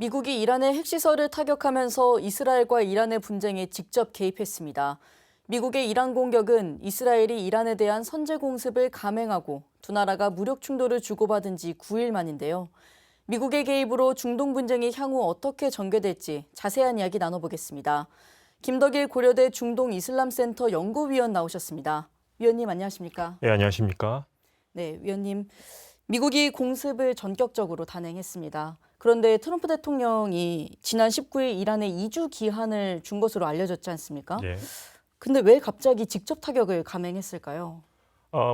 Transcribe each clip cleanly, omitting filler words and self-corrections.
미국이 이란의 핵시설을 타격하면서 이스라엘과 이란의 분쟁에 직접 개입했습니다. 미국의 이란 공격은 이스라엘이 이란에 대한 선제 공습을 감행하고 두 나라가 무력 충돌을 주고받은 지 9일 만인데요. 미국의 개입으로 중동 분쟁이 향후 어떻게 전개될지 자세한 이야기 나눠보겠습니다. 김덕일 고려대 중동이슬람센터 연구위원 나오셨습니다. 위원님 안녕하십니까? 네, 안녕하십니까? 네, 위원님. 미국이 공습을 전격적으로 단행했습니다. 그런데 트럼프 대통령이 지난 19일 이란에 2주 기한을 준 것으로 알려졌지 않습니까? 예. 근데 왜 갑자기 직접 타격을 감행했을까요?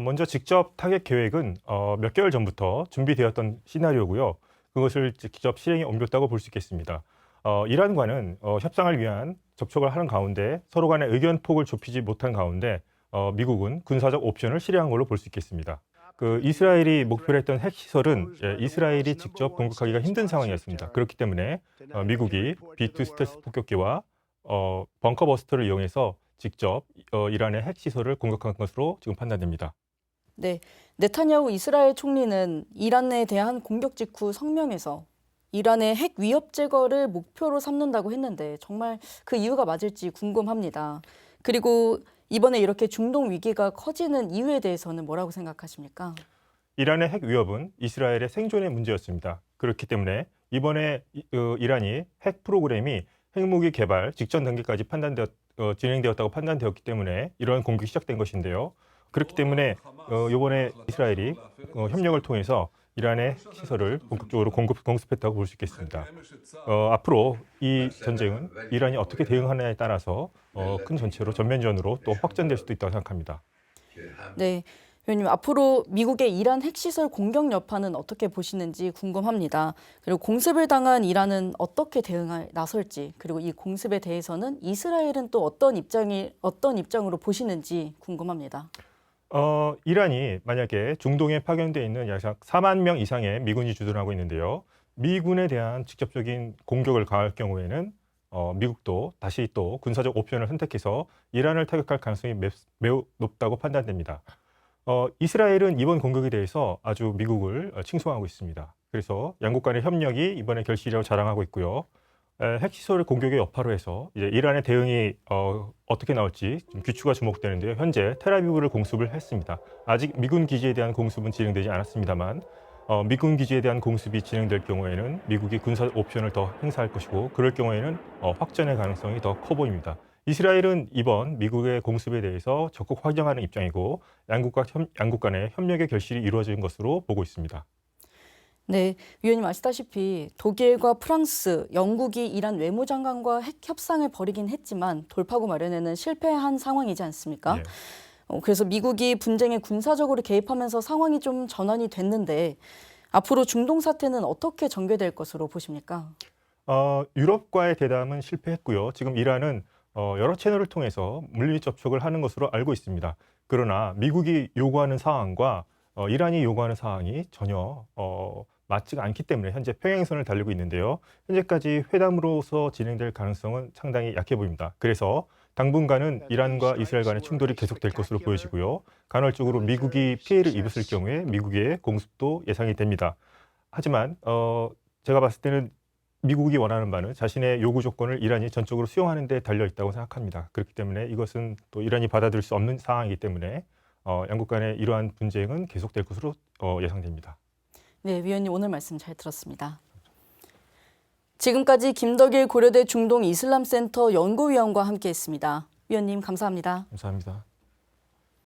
먼저 직접 타격 계획은 몇 개월 전부터 준비되었던 시나리오고요. 그것을 직접 실행에 옮겼다고 볼 수 있겠습니다. 이란과는 협상을 위한 접촉을 하는 가운데 서로 간의 의견 폭을 좁히지 못한 가운데 미국은 군사적 옵션을 실행한 걸로 볼 수 있겠습니다. 이스라엘이 목표로 했던 핵시설은 이스라엘이 직접 공격하기가 힘든 상황이었습니다. 그렇기 때문에 미국이 B2 스텔스 폭격기와 벙커버스터를 이용해서 직접 이란의 핵시설을 공격한 것으로 지금 판단됩니다. 네, 네타냐후 이스라엘 총리는 이란에 대한 공격 직후 성명에서 이란의 핵 위협 제거를 목표로 삼는다고 했는데 정말 그 이유가 맞을지 궁금합니다. 그리고 이번에 이렇게 중동 위기가 커지는 이유에 대해서는 뭐라고 생각하십니까? 이란의 핵 위협은 이스라엘의 생존의 문제였습니다. 그렇기 때문에 이번에 이란이 핵 프로그램이 핵무기 개발 직전 단계까지 진행되었다고 판단되었기 때문에 이러한 공격이 시작된 것인데요. 그렇기 때문에 이번에 이스라엘이 협력을 통해서 이란의 시설을 본격적으로 공습했다고 볼 수 있겠습니다. 앞으로 이 전쟁은 이란이 어떻게 대응하느냐에 따라서 큰 전체로 전면전으로 또 확전될 수도 있다고 생각합니다. 네, 의원님 앞으로 미국의 이란 핵시설 공격 여파는 어떻게 보시는지 궁금합니다. 그리고 공습을 당한 이란은 어떻게 대응할 나설지, 그리고 이 공습에 대해서는 이스라엘은 또 어떤 입장으로 보시는지 궁금합니다. 이란이 만약에 중동에 파견되어 있는 약 4만 명 이상의 미군이 주둔하고 있는데요. 미군에 대한 직접적인 공격을 가할 경우에는 미국도 다시 또 군사적 옵션을 선택해서 이란을 타격할 가능성이 매우 높다고 판단됩니다. 이스라엘은 이번 공격에 대해서 아주 미국을 칭송하고 있습니다. 그래서 양국 간의 협력이 이번에 결실이라고 자랑하고 있고요. 핵시설 공격의 여파로 해서 이제 이란의 대응이 어떻게 나올지 좀 귀추가 주목되는데요. 현재 텔아비브를 공습을 했습니다. 아직 미군 기지에 대한 공습은 진행되지 않았습니다만 미군 기지에 대한 공습이 진행될 경우에는 미국이 군사 옵션을 더 행사할 것이고 그럴 경우에는 확전의 가능성이 더 커 보입니다. 이스라엘은 이번 미국의 공습에 대해서 적극 환영하는 입장이고 양국 간의 협력의 결실이 이루어진 것으로 보고 있습니다. 네, 위원님 아시다시피 독일과 프랑스, 영국이 이란 외무장관과 핵 협상을 벌이긴 했지만 돌파구 마련에는 실패한 상황이지 않습니까? 예. 그래서 미국이 분쟁에 군사적으로 개입하면서 상황이 좀 전환이 됐는데 앞으로 중동 사태는 어떻게 전개될 것으로 보십니까? 유럽과의 대담은 실패했고요. 지금 이란은 여러 채널을 통해서 물리 접촉을 하는 것으로 알고 있습니다. 그러나 미국이 요구하는 사항과 이란이 요구하는 사항이 전혀 맞지가 않기 때문에 현재 평행선을 달리고 있는데요. 현재까지 회담으로서 진행될 가능성은 상당히 약해 보입니다. 그래서 당분간은 이란과 이스라엘 간의 충돌이 계속될 것으로 보여지고요. 간헐적으로 미국이 피해를 입었을 경우에 미국의 공습도 예상이 됩니다. 하지만 제가 봤을 때는 미국이 원하는 바는 자신의 요구 조건을 이란이 전적으로 수용하는 데 달려 있다고 생각합니다. 그렇기 때문에 이것은 또 이란이 받아들일 수 없는 상황이기 때문에 양국 간의 이러한 분쟁은 계속될 것으로 예상됩니다. 네, 위원님 오늘 말씀 잘 들었습니다. 지금까지 김덕일 고려대 중동이슬람센터 연구위원과 함께했습니다. 위원님 감사합니다. 감사합니다.